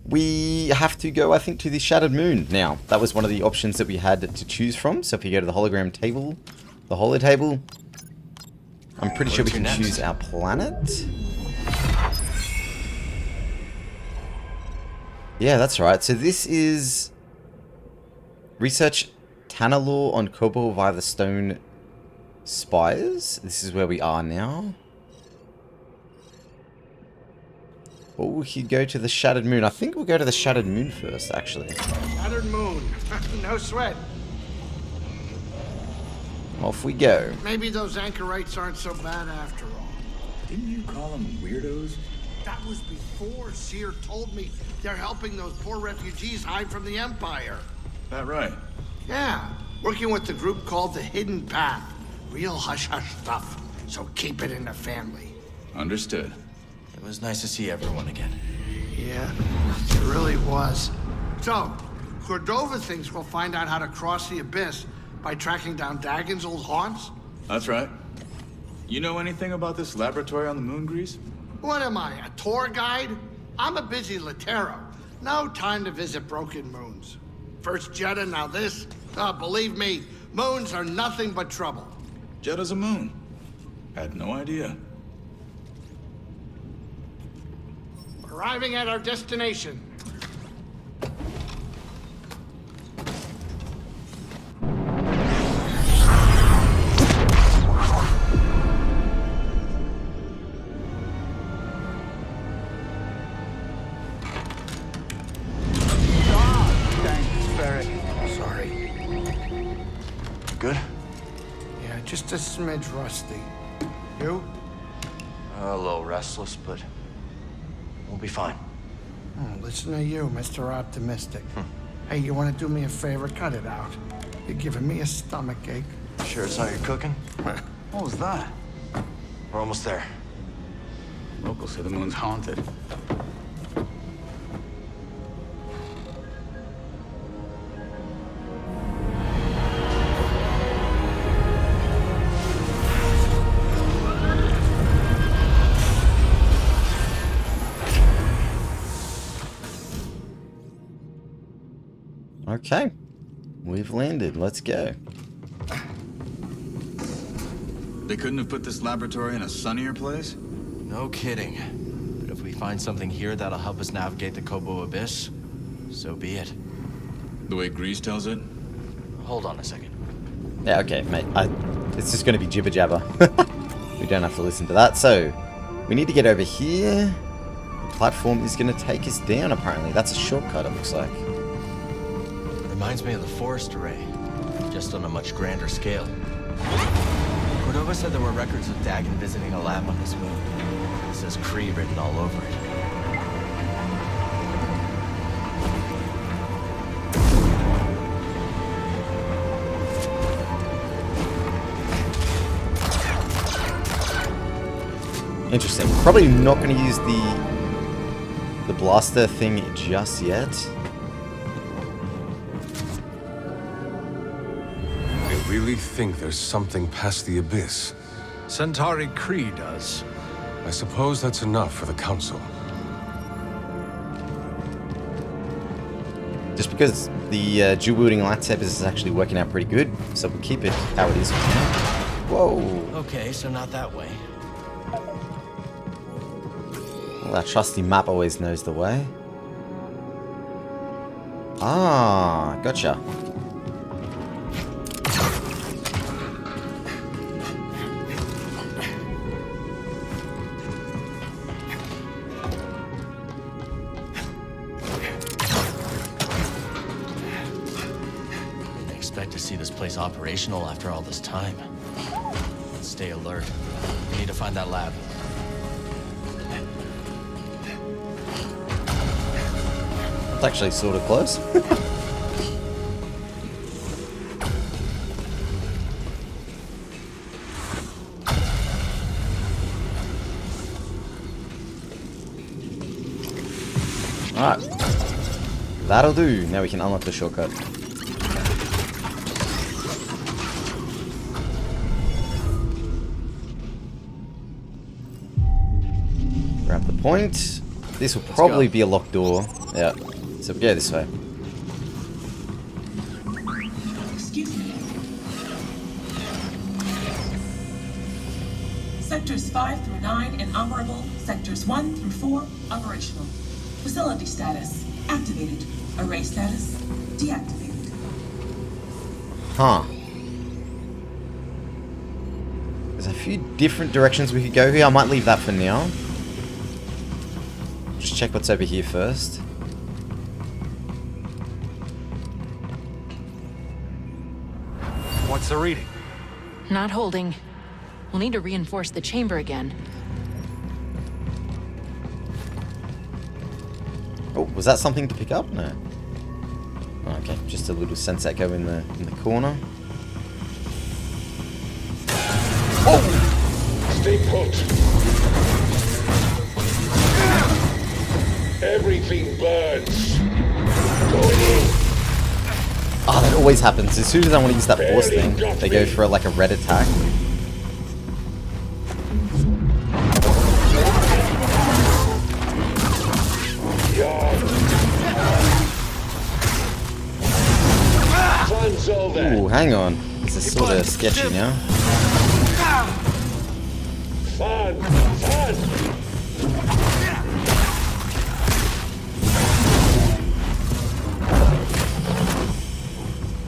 we have to go, I think, to the Shattered Moon now. That was one of the options that we had to choose from. So if you go to the hologram table, the holo table, I'm pretty sure we can choose our planet. Yeah, that's right. So this is research Tanalore on Kobo via the stone spires. This is where we are now. Or we could go to the Shattered Moon. I think we'll go to the Shattered Moon first, actually. Shattered Moon. No sweat. Off we go. Maybe those anchorites aren't so bad after all. Didn't you call them weirdos? That was before Seer told me they're helping those poor refugees hide from the Empire. That right? Yeah, working with the group called the Hidden Path. Real hush-hush stuff, so keep it in the family. Understood. It was nice to see everyone again. Yeah, it really was. So, Cordova thinks we'll find out how to cross the abyss by tracking down Dagon's old haunts? That's right. You know anything about this laboratory on the moon, Grease? What am I, a tour guide? I'm a busy Latero. No time to visit broken moons. First Jeddah, now this. Believe me, moons are nothing but trouble. Jeddah's a moon. Had no idea. Arriving at our destination. Good? Yeah, just a smidge rusty. You? A little restless, but we'll be fine. Oh, listen to you, Mr. Optimistic. Hey, you want to do me a favor? Cut it out. You're giving me a stomachache. Sure it's not your cooking? What was that? We're almost there. Locals say the moon's haunted. Okay. We've landed. Let's go. They couldn't have put this laboratory in a sunnier place? No kidding. But if we find something here that'll help us navigate the Kobo Abyss, so be it. The way Grease tells it? Hold on a second. Yeah, okay, mate. It's just going to be jibber jabber. We don't have to listen to that. So, we need to get over here. The platform is going to take us down, apparently. That's a shortcut, it looks like. Reminds me of the forest array, just on a much grander scale. Cordova said there were records of Dagon visiting a lab on this moon. It says Kree written all over it. Interesting. Probably not going to use the blaster thing just yet. I really think there's something past the abyss. Centauri Kree does. I suppose that's enough for the Council. Just because the dual-wielding lightsabers is actually working out pretty good, so we'll keep it how it is for now. Whoa! Okay, so not that way. Well, our trusty map always knows the way. Ah, gotcha. Didn't expect to see this place operational after all this time. Let's stay alert. We need to find that lab. It's actually sort of close. Alright. That'll do. Now we can unlock the shortcut. Grab the point. This will probably be a locked door. Yeah. So we go this way. Excuse me. Sectors 5 through 9 inoperable. Sectors 1 through 4 operational. Facility status activated. Array status deactivated. Huh. There's a few different directions we could go here. I might leave that for now. Just check what's over here first. What's the reading? Not holding. We'll need to reinforce the chamber again. Oh, was that something to pick up? No. Oh, okay, just a little sense echo in the corner. Stay put. Everything burns. Going in. Oh, that always happens. As soon as I want to use that force thing, they go for like a red attack. Ooh, hang on. This is sort of sketchy now. Fun! Fun!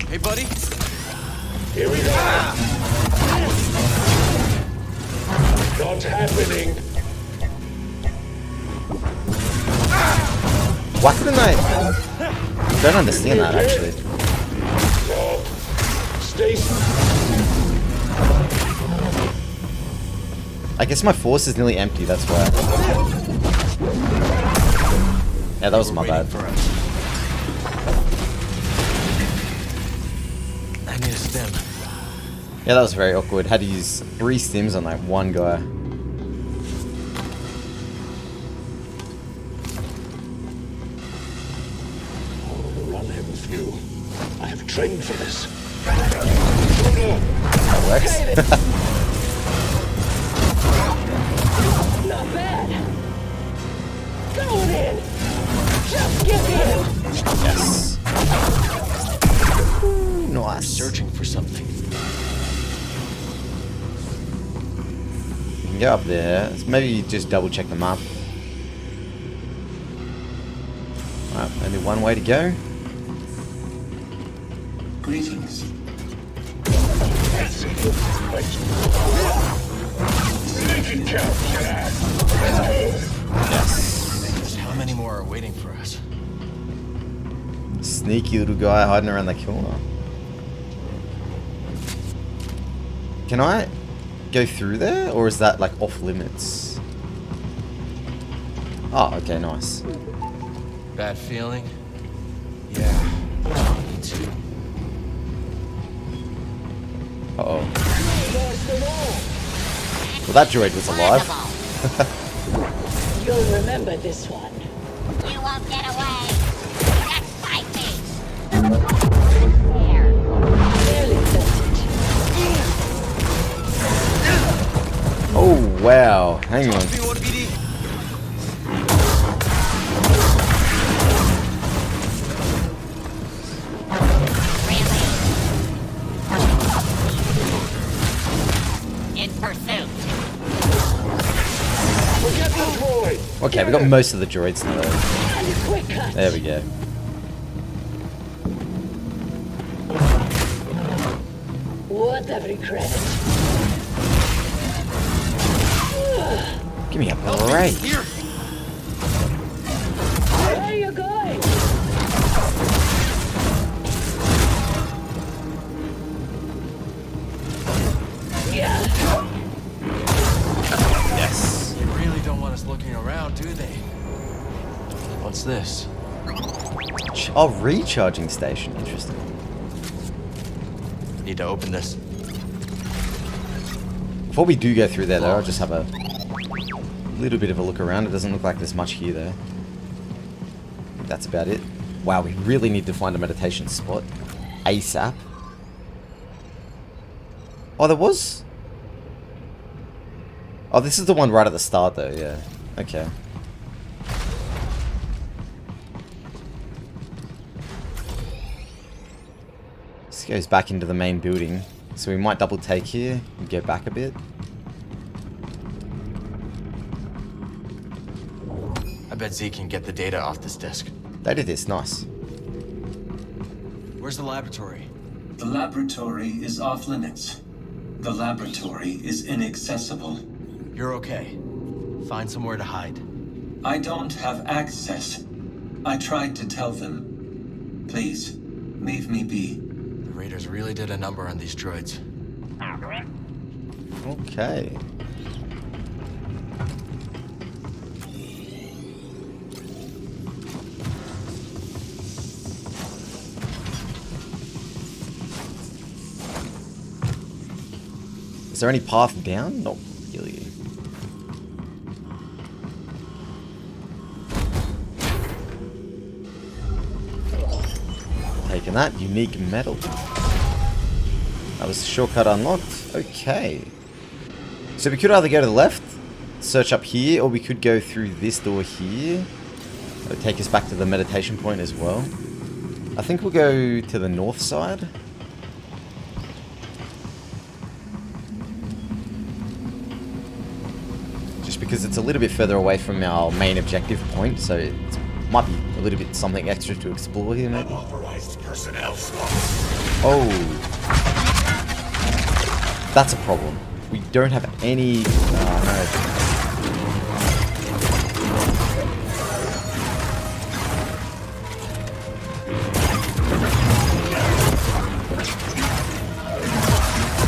Hey, buddy. Here we go! Not happening! Why couldn't I don't understand that, actually. No. Stay. I guess my force is nearly empty, that's why. Yeah, that was my bad. I need a stem. Yeah, that was very awkward. Had to use 3 stims on that one guy. Run him through. I have trained for this. That works. Not bad. Going in. Just get in. Yes. Ooh, nice. Searching for something. You can go up there. Maybe just double check the map. Alright, only one way to go. Greetings. Yes. How many more are waiting for us? Sneaky little guy hiding around the corner. Can I go through there, or is that like off limits? Oh, okay, nice. Bad feeling? Yeah. Me too. Uh-oh. Well, that droid was alive. You'll remember this one. You won't get away. Just fight me. There. Barely felt it. Oh, wow. Hang on. In pursuit. Forget the droid! Okay, we got most of the droids now. Quick cut. There we go. Worth every credit. Give me a break. Where are you going? Yes. They really don't want us looking around, do they? What's this? Oh, recharging station. Interesting. Need to open this. Before we do go through there, though, I'll just have a little bit of a look around. It doesn't look like there's much here, though. That's about it. Wow, we really need to find a meditation spot. ASAP. Oh, there was... Oh, this is the one right at the start, though, yeah. Okay. This goes back into the main building. So we might double take here and go back a bit. I bet Z can get the data off this disk. Data disk, nice. Where's the laboratory? The laboratory is off limits. The laboratory is inaccessible. You're okay. Find somewhere to hide. I don't have access. I tried to tell them. Please, leave me be. The Raiders really did a number on these droids. Okay. Is there any path down? Not really. Taking that. Unique metal. That was the shortcut unlocked. Okay. So we could either go to the left, search up here, or we could go through this door here. That would take us back to the meditation point as well. I think we'll go to the north side. Just because it's a little bit further away from our main objective point, so it might be a little bit something extra to explore here, maybe. Unauthorized personnel. Oh. That's a problem. We don't have any... Oh, no.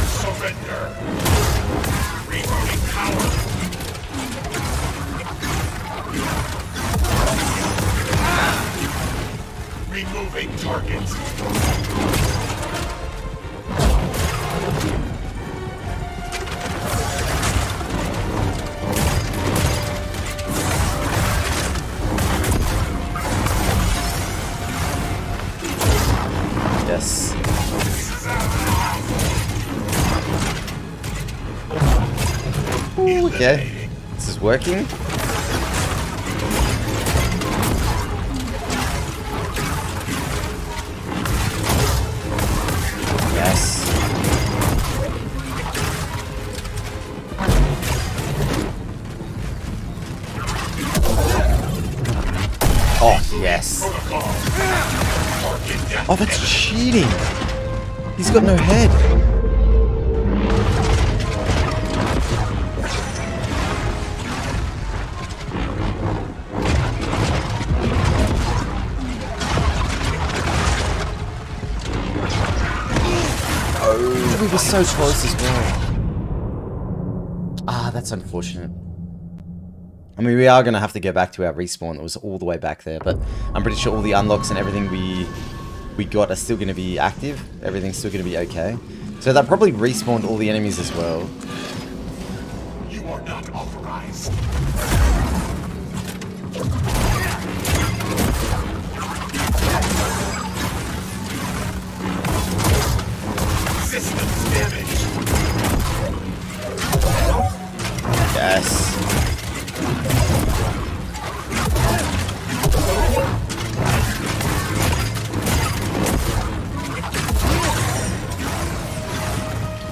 Surrender. Reloading power. Removing targets. Yes. Ooh, okay. This is working. Yes. Oh, yes. Oh, that's cheating. He's got no head. Oh, we were so close as well. Ah, that's unfortunate. I mean, we are going to have to go back to our respawn that was all the way back there, but I'm pretty sure all the unlocks and everything we got are still going to be active. Everything's still going to be okay. So that probably respawned all the enemies as well. You are not authorized. Systems damage. Yes.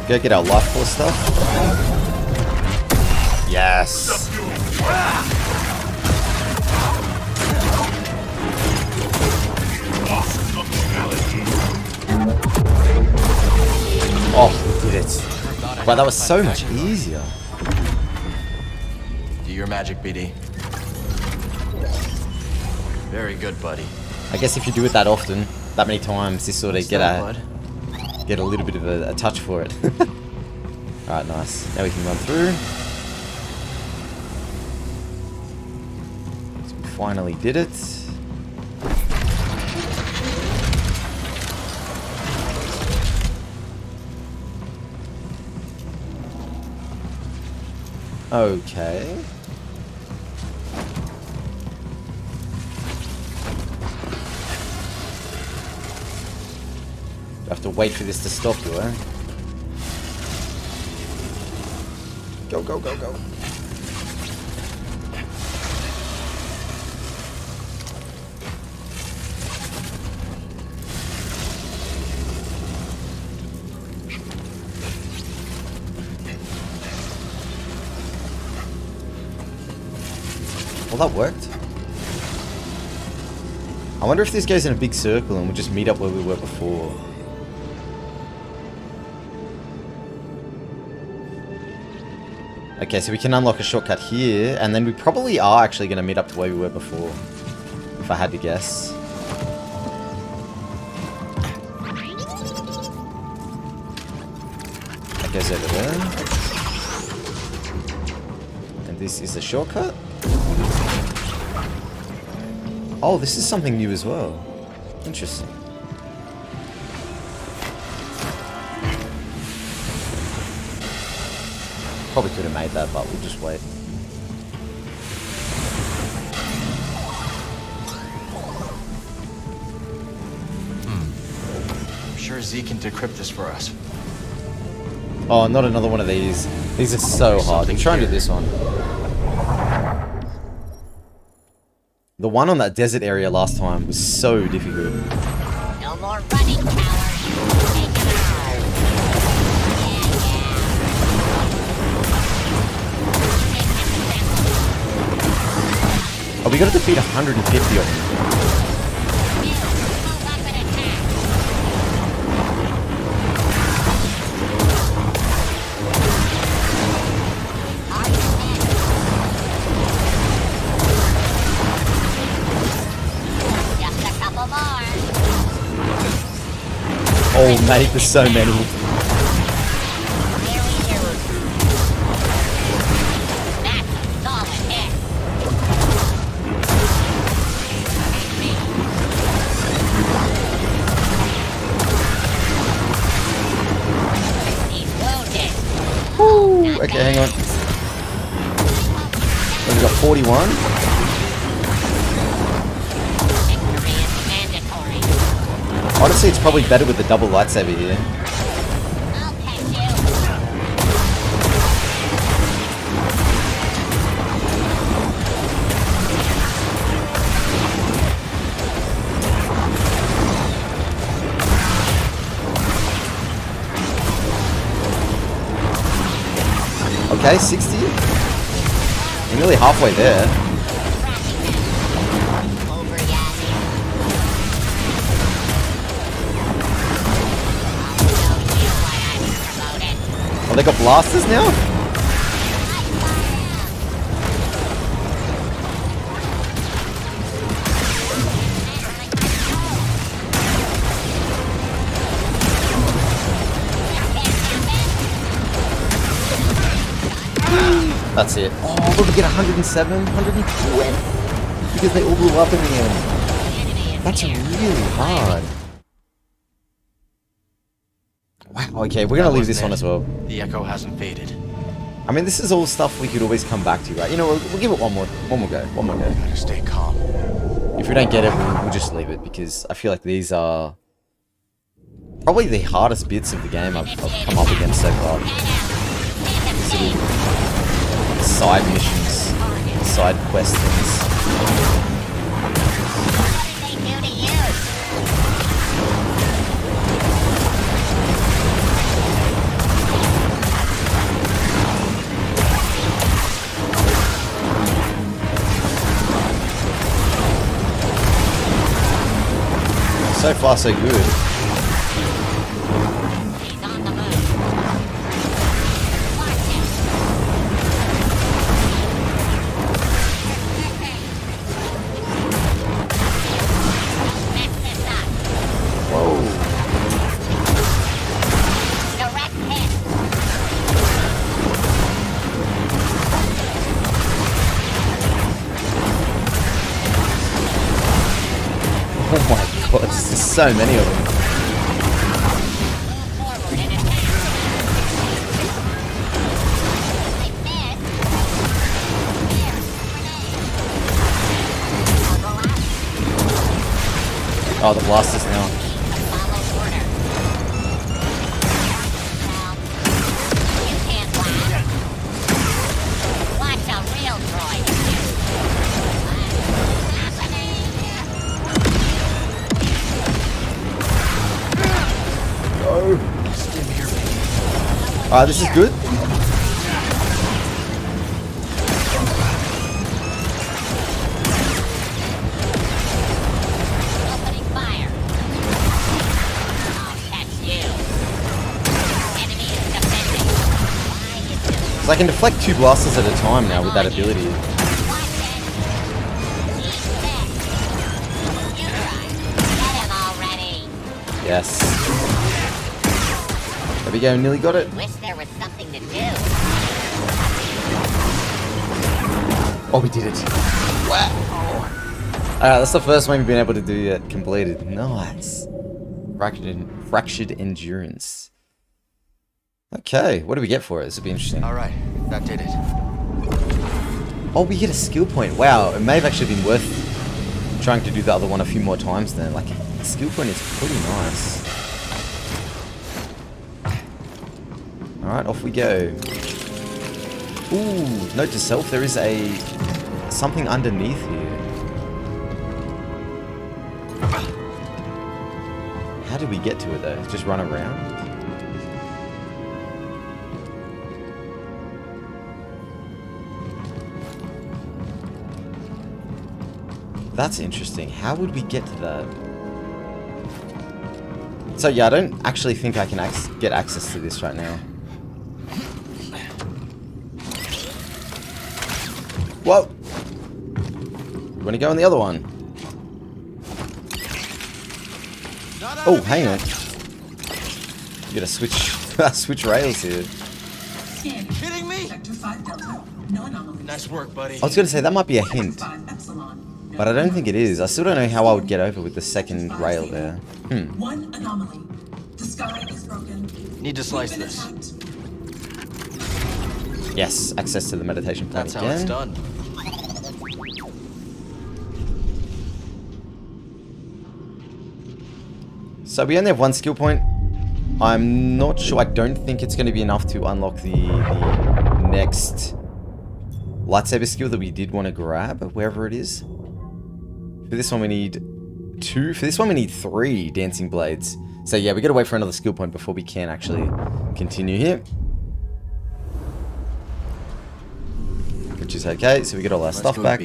Go get our life force stuff. Yes. Oh, we did it. Wow, that was so much easier. Do your magic, BD. Very good, buddy. I guess if you do it that often, that many times, you sort of get a little bit of a touch for it. Alright, nice. Now we can run through. So we finally did it. Okay. I have to wait for this to stop, do I? Go, go, go, go. Well, that worked. I wonder if this goes in a big circle and we'll just meet up where we were before. Okay, so we can unlock a shortcut here, and then we probably are actually going to meet up to where we were before, if I had to guess. That goes over there. And this is a shortcut. Oh, this is something new as well. Interesting. Probably could have made that, but we'll just wait. I'm sure Z can decrypt this for us. Oh, not another one of these. These are so hard. I'm trying to do this one. The one on that desert area last time was so difficult. No more running, coward. Take him out. Oh, we gotta defeat 150 of them. Oh, mate, there's so many. Woo! Okay, hang on. We've got 41. Honestly, it's probably better with the double lightsaber here. Okay, 60. We're nearly halfway there. Oh, they got blasters now? That's it. Oh, look, we get 107, 120. Because they all blew up in the end. That's really hard. Wow, okay, we're gonna leave this one as well. The echo hasn't faded. I mean, this is all stuff we could always come back to, right? You know, we'll give it one more go. Gotta stay calm. If we don't get it, we'll just leave it, because I feel like these are probably the hardest bits of the game I've come up against so far. Sort of side missions, side quest things. So far, so good. Oh my god, there's just so many of them. Oh, the blasters now. This is good. Because I can deflect 2 blasters at a time now with that ability. Yes. There we go, nearly got it. Wish there was something to do. Oh, we did it. Wow. Alright, that's the first one we've been able to do yet. Completed. Nice. Fractured endurance. Okay, what do we get for it? This will be interesting. Alright, that did it. Oh, we get a skill point. Wow, it may have actually been worth trying to do the other one a few more times then. Like, a skill point is pretty nice. Alright, off we go. Ooh, note to self, there is something underneath here. How did we get to it though? Just run around? That's interesting. How would we get to that? So yeah, I don't actually think I can get access to this right now. Whoa! You want to go on the other one? Oh, hang on. You gotta switch rails here. Kidding me? Nice work, buddy. I was gonna say that might be a hint, but I don't think it is. I still don't know how I would get over with the second rail there. One anomaly. The sky is broken. Need to slice this. Yes, access to the meditation point That's again. how it's done. So we only have 1 skill point. I'm not sure. I don't think it's going to be enough to unlock the next lightsaber skill that we did want to grab, wherever it is. For this one we need 2. For this one we need 3 dancing blades. So yeah, we got to wait for another skill point before we can actually continue here. Which is okay. So we get all our stuff back.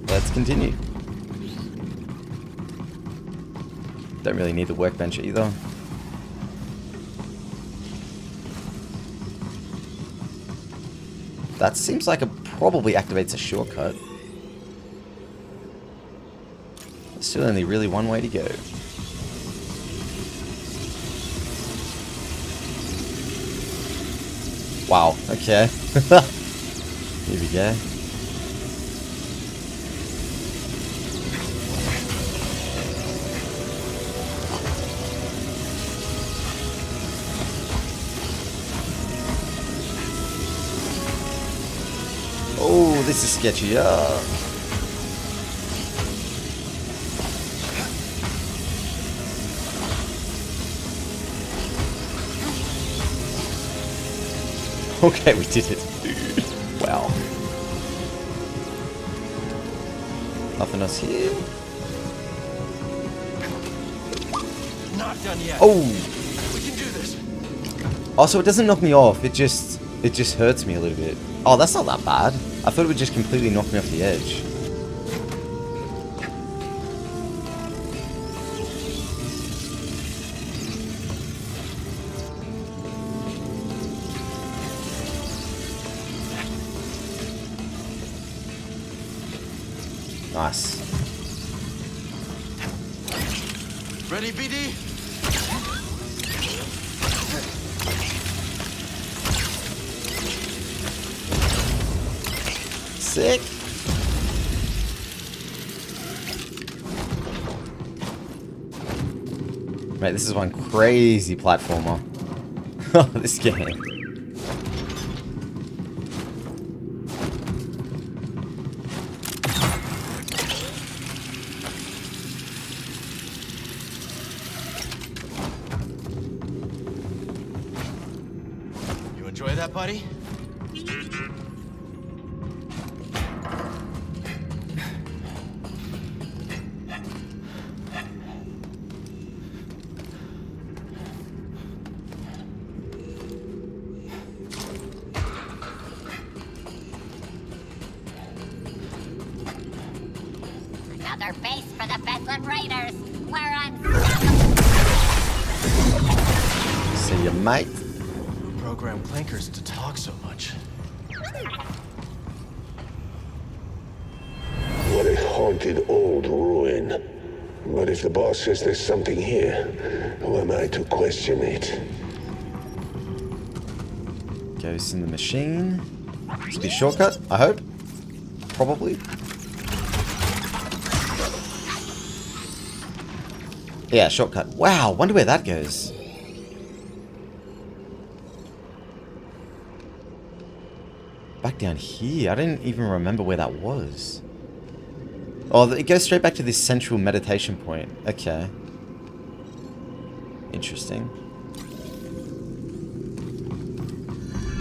Let's continue. Don't really need the workbench either. That seems like it probably activates a shortcut. There's still only really one way to go. Wow, okay. Here we go. Oh, this is sketchy. Yeah. Okay, we did it. Wow. Nothing else here. Not done yet. Oh. We can do this. Also, it doesn't knock me off. It just hurts me a little bit. Oh, that's not that bad. I thought it would just completely knock me off the edge. Nice. Ready, BD? Sick. Mate, this is one crazy platformer. This game. You enjoy that, buddy? Another base for the Bedlam Raiders. We're unstoppable. See ya, mate. Who programmed clankers to talk so much? What a haunted old ruin. But if the boss says there's something here, who am I to question it? Goes in the machine. This will be a shortcut, I hope. Probably. Yeah, shortcut. Wow, wonder where that goes. Back down here. I didn't even remember where that was. Oh, it goes straight back to this central meditation point. Okay. Interesting.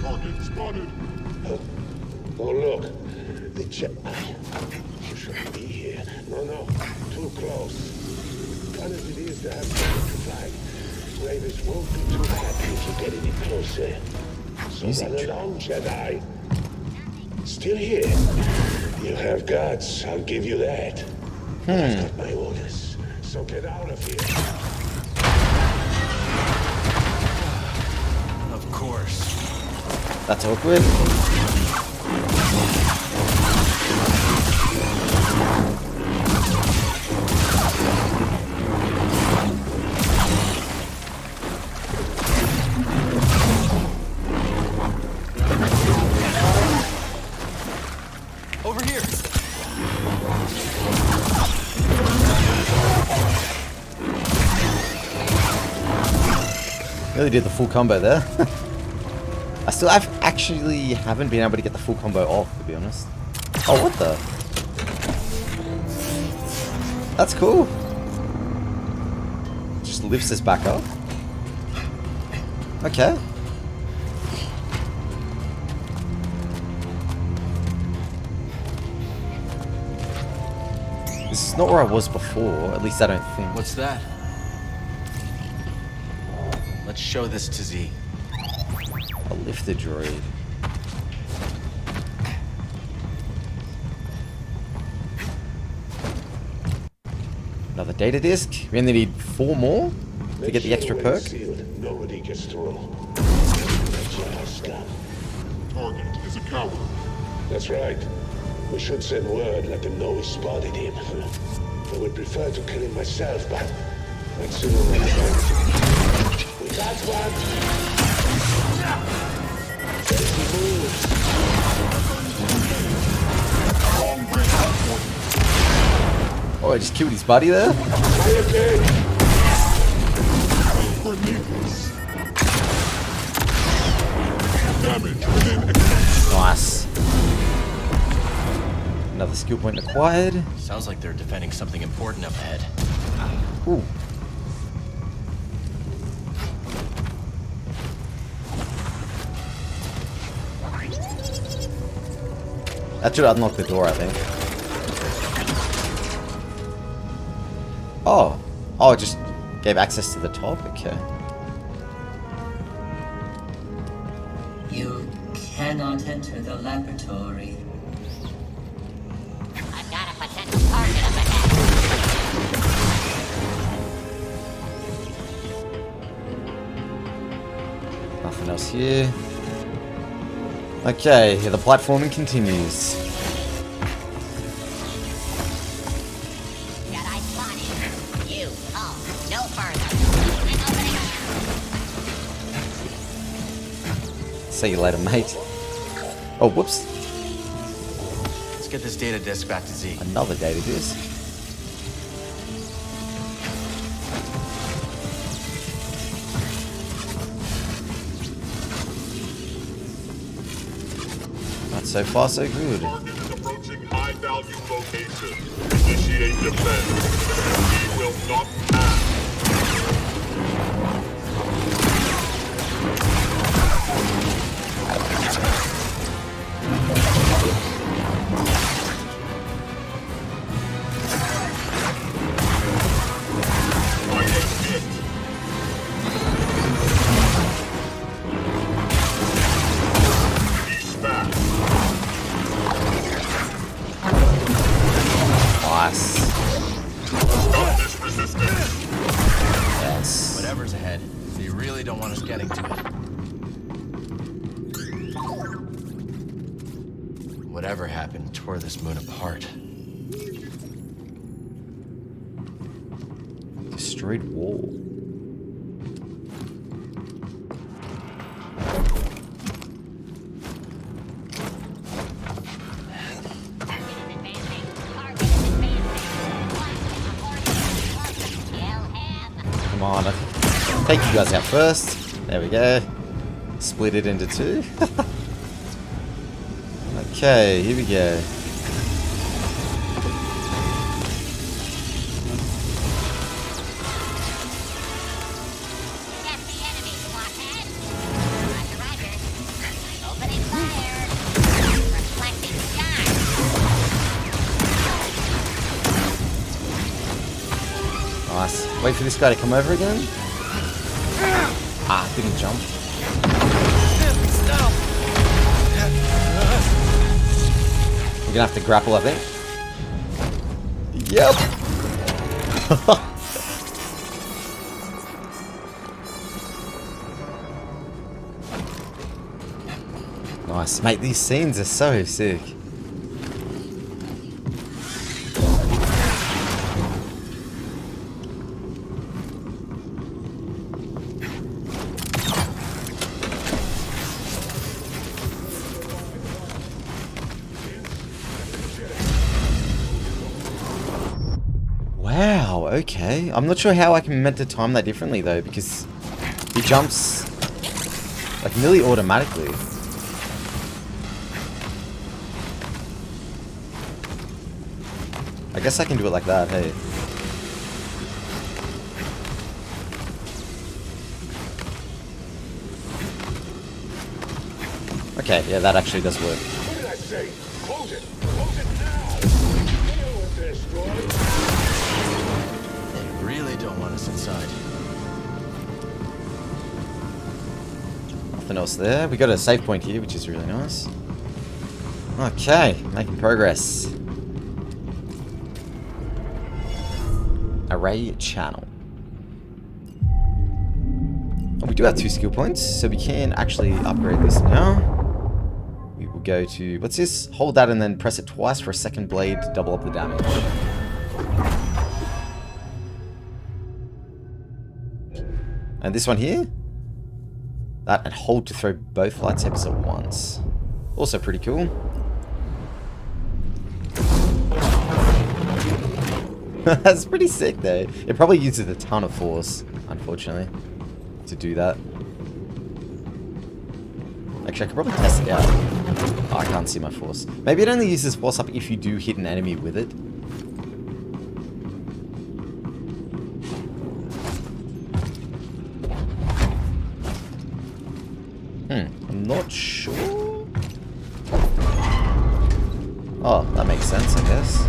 Target spotted. Oh, look. The Jedi. You shouldn't be here. No. Too close. Fun as it is to have something to fight, Raiders won't be too happy if you get any closer. So run along, Jedi. Still here. You have guts, I'll give you that. I've got my orders, so get out of here. Of course. That's awkward. Over here. Really did the full combo there. I've actually haven't been able to get the full combo off, to be honest. Oh, what the? That's cool. Just lifts us back up. Okay. This is not where I was before, at least I don't think. What's that? Let's show this to Z. A lifter droid. Another data disk. We only need 4 more to get the extra perk. Nobody gets through. Target is a coward. That's right. We should send word, let them know we spotted him. I would prefer to kill him myself, but let's see what we got one. There's the moves. Oh, I just killed his buddy there? Nice. Another skill point acquired. Sounds like they're defending something important up ahead. Ooh. That should unlock the door, I think. Oh. Oh, it just gave access to the top? Okay. You cannot enter the laboratory. I've got a potential target up ahead. Nothing else here. Okay, the platforming continues. Jedi spotted. You, no further. An opening. See you later, mate. Oh, whoops. Let's get this data disk back to Z. Another data disk. Not so far, so good. Target is approaching high-value location. Initiate defense. We will not pass. Yes. Whatever's ahead, they really don't want us getting to it. whatever happened tore this moon apart. Destroyed wall. Come on, I'll take you guys out first. There we go. Split it into two. Okay, here we go. Nice. Wait for this guy to come over again. Ah, didn't jump. We're gonna have to grapple, I think. Yep. Nice, mate. These scenes are so sick. Wow, okay. I'm not sure how I can meant to time that differently though, because he jumps like nearly automatically. I guess I can do it like that, hey. Okay, yeah, that actually does work. What did I say? Close it! Close it now! Deal with this, droid. They really don't want us inside. Nothing else there. We got a save point here, which is really nice. Okay, making progress. Array channel. Oh, we do have 2 skill points, so we can actually upgrade this now. We will go to, what's this? Hold that and then press it twice for a second blade to double up the damage. And this one here? That and hold to throw both lightsabers at once. Also pretty cool. That's pretty sick though. It probably uses a ton of force, unfortunately, to do that. Actually, I could probably test it out. Oh, I can't see my force. Maybe it only uses force up if you do hit an enemy with it. I'm not sure. Oh, that makes sense, I guess.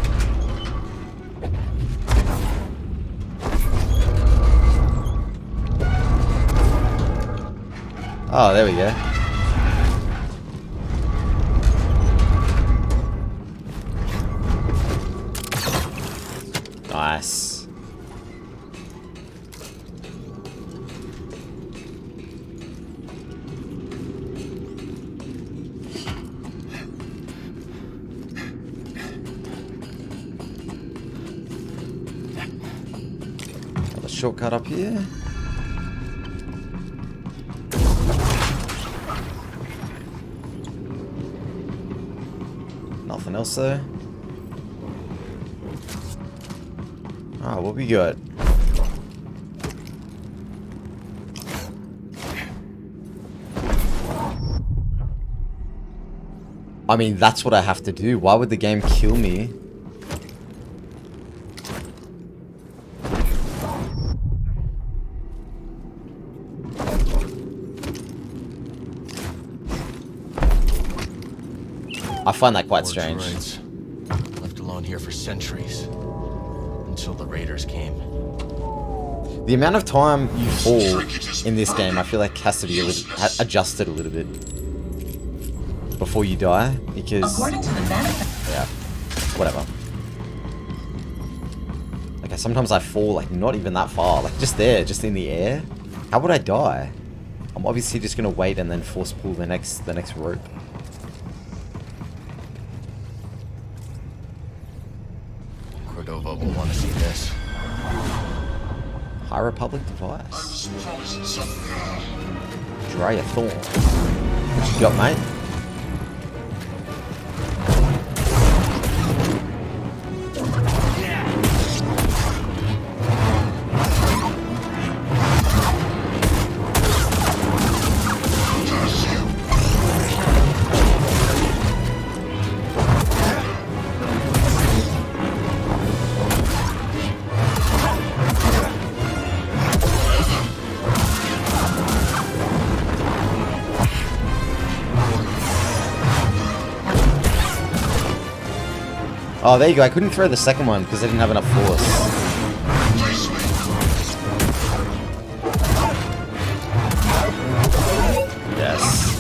Oh, there we go. Nice. Got a shortcut up here. Nothing else though. Ah, what we got? I mean, that's what I have to do. Why would the game kill me? I find that quite strange. Left alone here for centuries. Until the raiders came. The amount of time you fall in this game, I feel like has to be adjusted a little bit before you die, because yeah, whatever. Okay, sometimes I fall like not even that far, like just there, just in the air. How would I die? I'm obviously just gonna wait and then force pull the next rope. High Republic device. Drea Thorn. What you got, mate? Oh, there you go. I couldn't throw the second one because I didn't have enough force. Yes.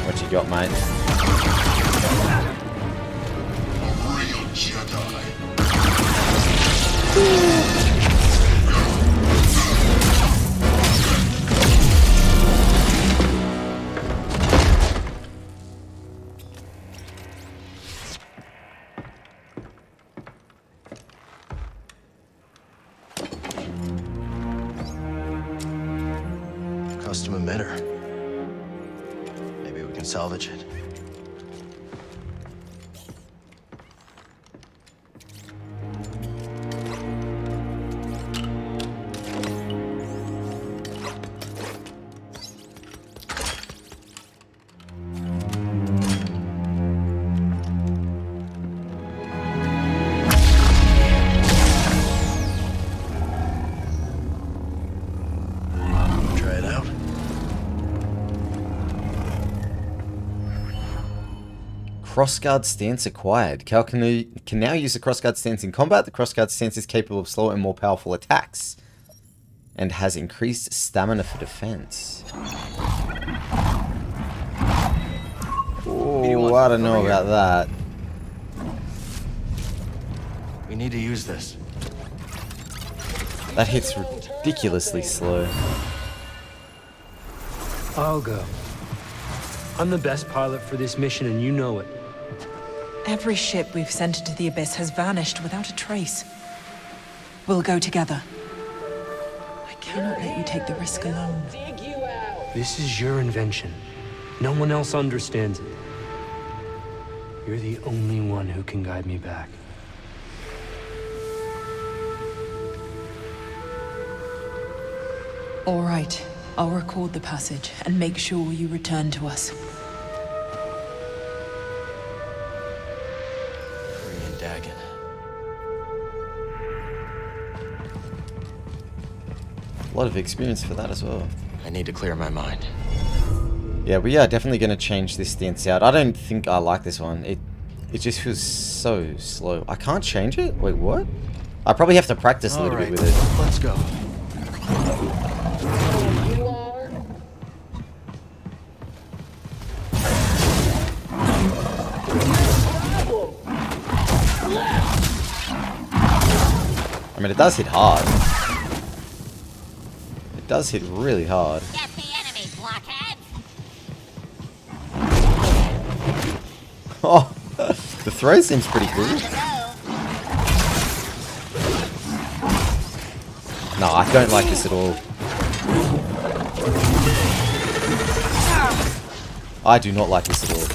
What you got, mate? Real Jedi. Custom emitter. Maybe we can salvage it. Try it out. Crossguard stance acquired. Cal can now use the crossguard stance in combat. The crossguard stance is capable of slower and more powerful attacks. And has increased stamina for defense. Oh, I don't know about that. We need to use this. That hits ridiculously slow. I'll go. I'm the best pilot for this mission, and you know it. Every ship we've sent into the Abyss has vanished without a trace. We'll go together. I cannot let you take the risk alone. This is your invention. No one else understands it. You're the only one who can guide me back. All right. I'll record the passage and make sure you return to us. Korean Dagon. A lot of experience for that as well. I need to clear my mind. Yeah, we are definitely going to change this stance out. I don't think I like this one. It just feels so slow. I can't change it? Wait, what? I probably have to practice a little bit with it. Let's go. I mean, it does hit hard. It does hit really hard. Get the enemy, blockhead! Oh, the throw seems pretty cool. No, I don't like this at all. I do not like this at all.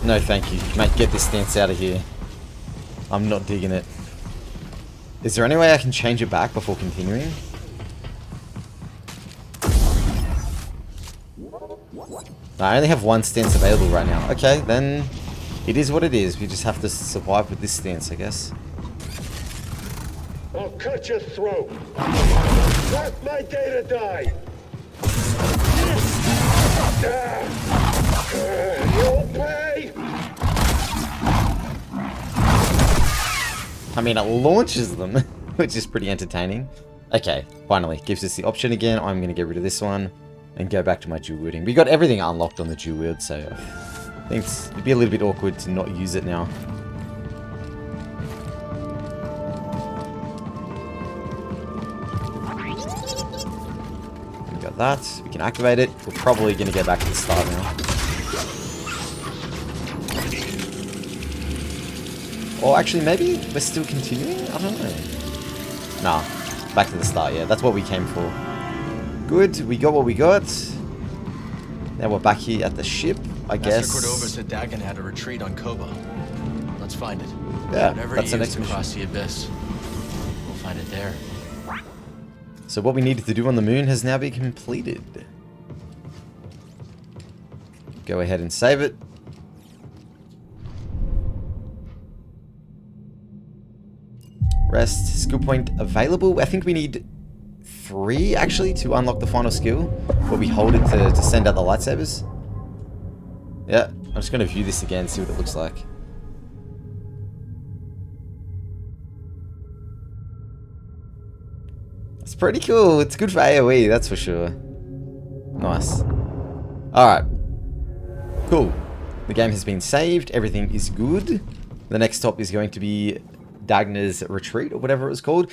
No, thank you. Mate, get this stance out of here. I'm not digging it. Is there any way I can change it back before continuing? No, I only have one stance available right now. Okay, then it is what it is. We just have to survive with this stance, I guess. I'll cut your throat. That's my day to die. You'll pay. I mean, it launches them, which is pretty entertaining. Okay, finally, gives us the option again. I'm going to get rid of this one and go back to my dual wielding. We got everything unlocked on the dual wield, so I think it'd be a little bit awkward to not use it now. that. We can activate it. We're probably going to go back to the start now. Or actually, maybe we're still continuing? I don't know. Nah, back to the start, yeah. That's what we came for. Good, we got what we got. Now we're back here at the ship, I guess. Master Cordova said Dagon had a retreat on Koba. Let's find it. Yeah, Whatever that's he the used next to cross mission. the abyss, we'll find it there. So what we needed to do on the moon has now been completed. Go ahead and save it. Rest, skill point available. I think we need 3 actually to unlock the final skill, where we hold it to send out the lightsabers. Yeah, I'm just going to view this again, see what it looks like. It's pretty cool. It's good for AoE, that's for sure. Nice. Alright. Cool. The game has been saved. Everything is good. The next stop is going to be Dagna's retreat, or whatever it was called.